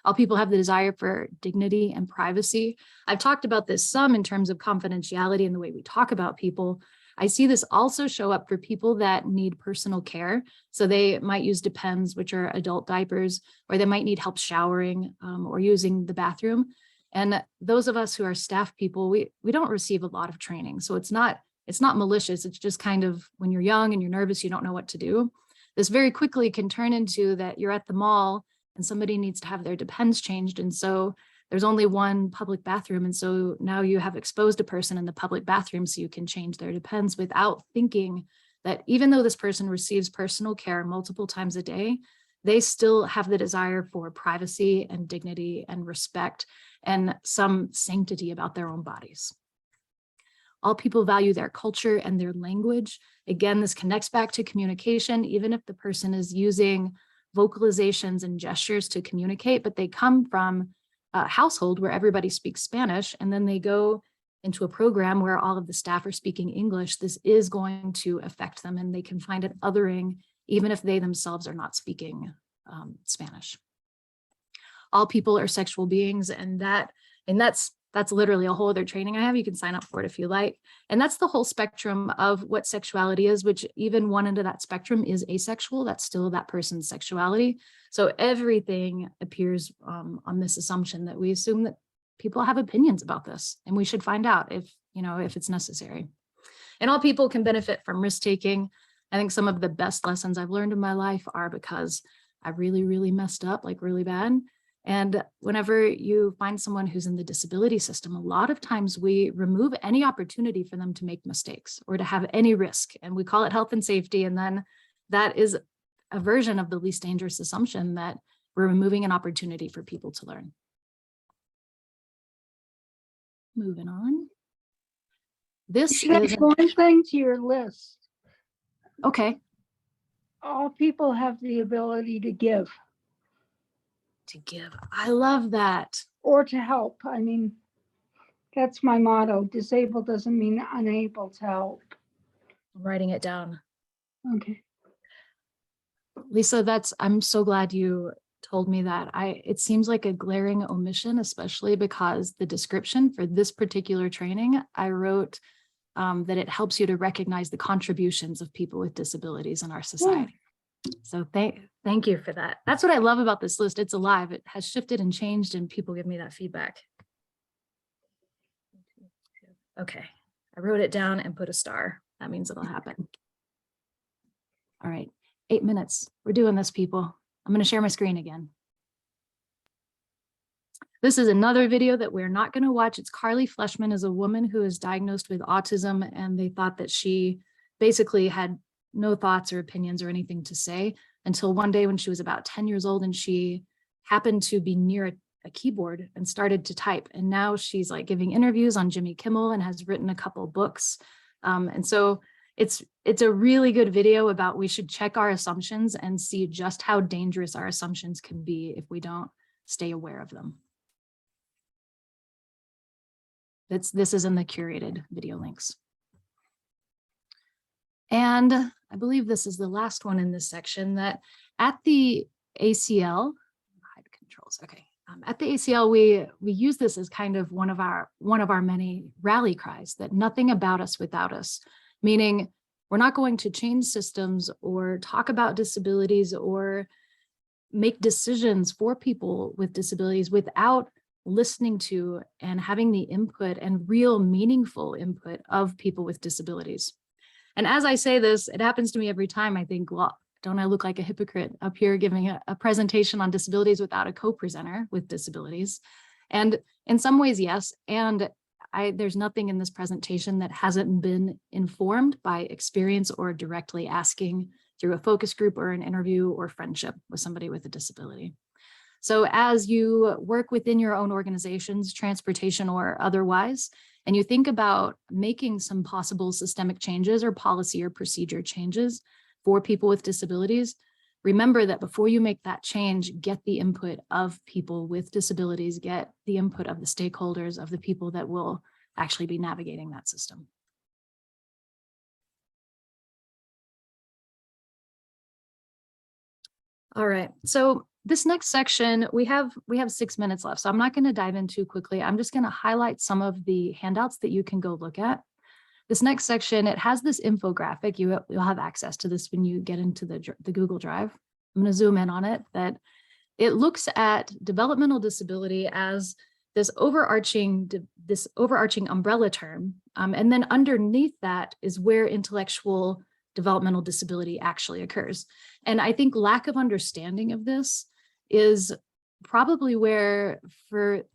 All people have the desire for dignity and privacy. I've talked about this some in terms of confidentiality and the way we talk about people. I see this also show up for people that need personal care. So they might use Depends, which are adult diapers, or they might need help showering or using the bathroom. And those of us who are staff people, we don't receive a lot of training. So it's not malicious. It's just kind of when you're young and you're nervous, you don't know what to do. This very quickly can turn into that you're at the mall and somebody needs to have their Depends changed. And so there's only one public bathroom. And so now you have exposed a person in the public bathroom so you can change their Depends without thinking that even though this person receives personal care multiple times a day, they still have the desire for privacy and dignity and respect and some sanctity about their own bodies. All people value their culture and their language. Again, this connects back to communication, even if the person is using vocalizations and gestures to communicate, but they come from a household where everybody speaks Spanish, and then they go into a program where all of the staff are speaking English. This is going to affect them, and they can find it othering, even if they themselves are not speaking Spanish. All people are sexual beings, and that's literally a whole other training I have. You can sign up for it if you like. And that's the whole spectrum of what sexuality is, which even one end of that spectrum is asexual. That's still that person's sexuality. So everything appears on this assumption that we assume that people have opinions about this, and we should find out if it's necessary. And all people can benefit from risk-taking. I think some of the best lessons I've learned in my life are because I really, really messed up, like really bad. And whenever you find someone who's in the disability system, a lot of times we remove any opportunity for them to make mistakes or to have any risk. And we call it health and safety. And then that is a version of the least dangerous assumption that we're removing an opportunity for people to learn. Moving on. This is one thing to your list. okay. All people have the ability to give. To give. I love that. Or to help. I mean, That's my motto. Disabled doesn't mean unable to help. I'm writing it down. Okay. Lisa, I'm so glad you told me that. It seems like a glaring omission, especially because the description for this particular training, I wrote that it helps you to recognize the contributions of people with disabilities in our society. So thank you for that. That's what I love about this list. It's alive. It has shifted and changed, and people give me that feedback. Okay, I wrote it down and put a star. That means it'll happen. All right, 8 minutes. We're doing this, people. I'm going to share my screen again. This is another video that we're not going to watch. It's Carly Fleshman is a woman who is diagnosed with autism, and they thought that she basically had no thoughts or opinions or anything to say until one day when she was about 10 years old and she happened to be near a keyboard and started to type. And now she's like giving interviews on Jimmy Kimmel and has written a couple books. And so it's a really good video about we should check our assumptions and see just how dangerous our assumptions can be if we don't stay aware of them. This is in the curated video links. And I believe this is the last one in this section, that at the ACL, hide controls, okay. At the ACL, we use this as kind of one of our many rally cries, that nothing about us without us, meaning we're not going to change systems or talk about disabilities or make decisions for people with disabilities without listening to and having the input and real meaningful input of people with disabilities. And as I say this, it happens to me every time. I think, well, don't I look like a hypocrite up here giving a presentation on disabilities without a co-presenter with disabilities? And in some ways, yes. And there's nothing in this presentation that hasn't been informed by experience or directly asking through a focus group or an interview or friendship with somebody with a disability. So as you work within your own organizations, transportation or otherwise, and you think about making some possible systemic changes or policy or procedure changes for people with disabilities, remember that before you make that change, get the input of people with disabilities, get the input of the stakeholders, of the people that will actually be navigating that system. All right, so this next section, we have 6 minutes left, so I'm not going to dive in too quickly. I'm just going to highlight some of the handouts that you can go look at. This next section, it has this infographic. You'll have access to this when you get into the Google Drive. I'm going to zoom in on it, that it looks at developmental disability as this overarching umbrella term. And then underneath that is where intellectual developmental disability actually occurs. And I think lack of understanding of this is probably where,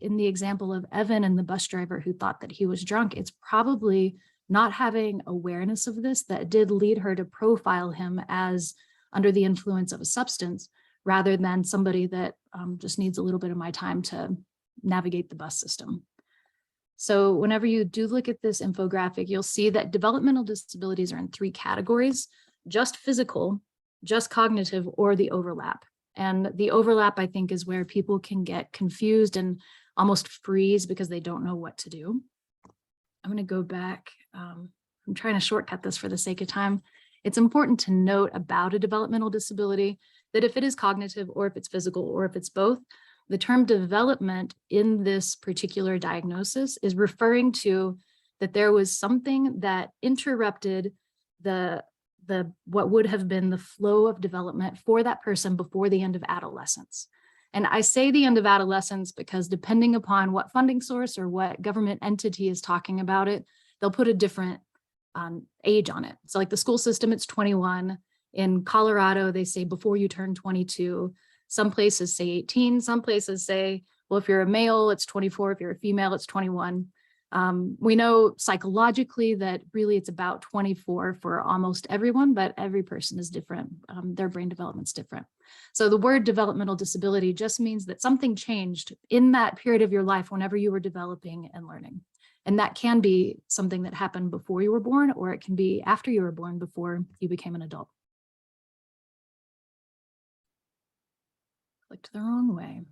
in the example of Evan and the bus driver who thought that he was drunk, it's probably not having awareness of this that did lead her to profile him as under the influence of a substance, rather than somebody that just needs a little bit of my time to navigate the bus system. So whenever you do look at this infographic, you'll see that developmental disabilities are in 3 categories: just physical, just cognitive, or the overlap. And the overlap, I think, is where people can get confused and almost freeze because they don't know what to do. I'm going to go back. I'm trying to shortcut this for the sake of time. It's important to note about a developmental disability that if it is cognitive or if it's physical or if it's both, the term development in this particular diagnosis is referring to that there was something that interrupted what would have been the flow of development for that person before the end of adolescence. And I say the end of adolescence because depending upon what funding source or what government entity is talking about it, they'll put a different age on it. So like the school system, it's 21. In Colorado, they say before you turn 22. Some places say 18. Some places say, well, if you're a male, it's 24. If you're a female, it's 21. We know psychologically that really it's about 24 for almost everyone, but every person is different. Their brain development's different. So the word developmental disability just means that something changed in that period of your life whenever you were developing and learning. And that can be something that happened before you were born, or it can be after you were born, before you became an adult. Clicked the wrong way.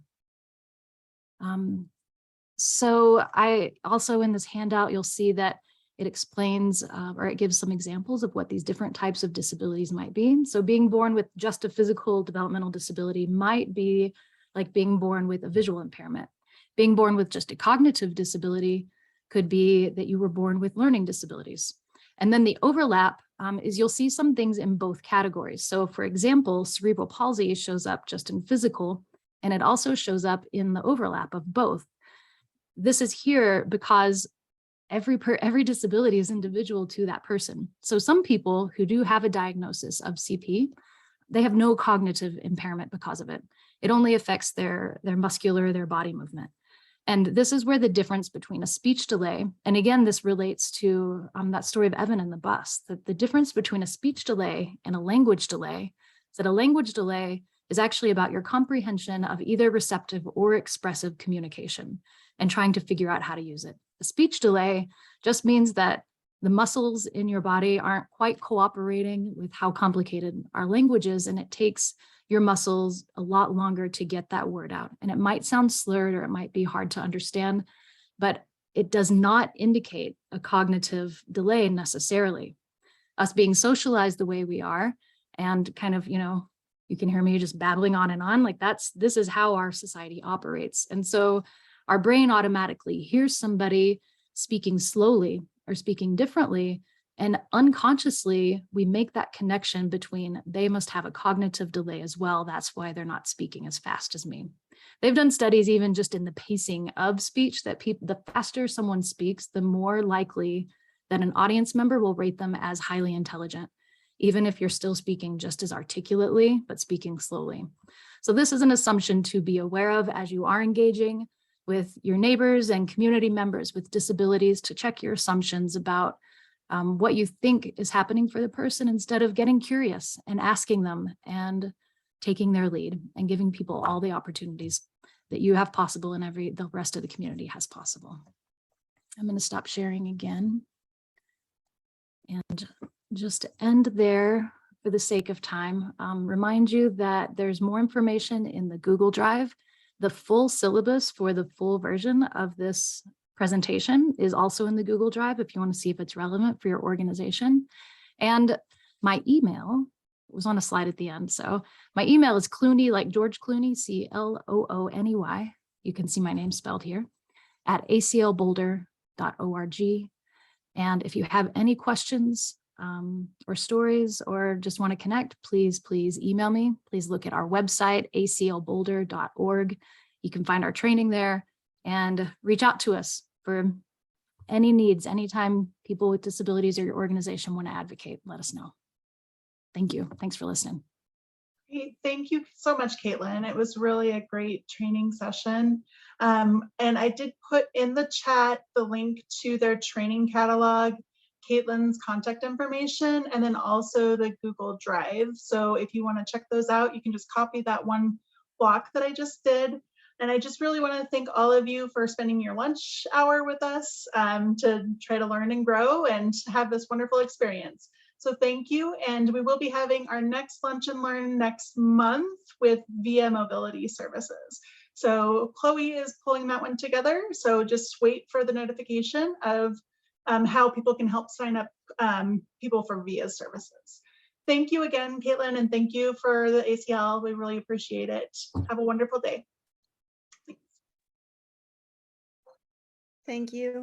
So I also in this handout, you'll see that it explains or it gives some examples of what these different types of disabilities might be. So being born with just a physical developmental disability might be like being born with a visual impairment. Being born with just a cognitive disability could be that you were born with learning disabilities. And then the overlap is you'll see some things in both categories. So for example, cerebral palsy shows up just in physical, and it also shows up in the overlap of both. This is here because every disability is individual to that person. So some people who do have a diagnosis of CP, they have no cognitive impairment because of it. It only affects their muscular, their body movement. And this is where the difference between a speech delay, and again, this relates to that story of Evan and the bus, that the difference between a speech delay and a language delay is that a language delay is actually about your comprehension of either receptive or expressive communication and trying to figure out how to use it. A speech delay just means that the muscles in your body aren't quite cooperating with how complicated our language is, and it takes your muscles a lot longer to get that word out. And it might sound slurred or it might be hard to understand, but it does not indicate a cognitive delay necessarily. Us being socialized the way we are and kind of, you can hear me just babbling on and on, like this is how our society operates. And so our brain automatically hears somebody speaking slowly or speaking differently, and unconsciously we make that connection between they must have a cognitive delay as well. That's why they're not speaking as fast as me. They've done studies even just in the pacing of speech that the faster someone speaks, the more likely that an audience member will rate them as highly intelligent, even if you're still speaking just as articulately, but speaking slowly. So this is an assumption to be aware of as you are engaging with your neighbors and community members with disabilities, to check your assumptions about what you think is happening for the person, instead of getting curious and asking them and taking their lead and giving people all the opportunities that you have possible and the rest of the community has possible. I'm going to stop sharing again and just end there for the sake of time. Remind you that there's more information in the Google Drive. The full syllabus for the full version of this presentation is also in the Google Drive if you want to see if it's relevant for your organization. And my email was on a slide at the end. So my email is Clooney, like George Clooney, CLOONEY. You can see my name spelled here, at aclboulder.org. And if you have any questions or stories or just want to connect, please email me. Please look at our website, aclboulder.org. You can find our training there and reach out to us for any needs. Anytime people with disabilities or your organization want to advocate, let us know. Thank you. Thanks for listening. Great. Thank you so much, Caitlin. It was really a great training session. And I did put in the chat the link to their training catalog, Caitlin's contact information, and then also the Google Drive. So if you want to check those out, you can just copy that one block that I just did. And I just really want to thank all of you for spending your lunch hour with us to try to learn and grow and have this wonderful experience. So thank you. And we will be having our next Lunch and Learn next month with VIA Mobility Services. So Chloe is pulling that one together. So just wait for the notification of how people can help sign up people for VIA services. Thank you again, Caitlin, and thank you for the ACL. We really appreciate it. Have a wonderful day. Thank you.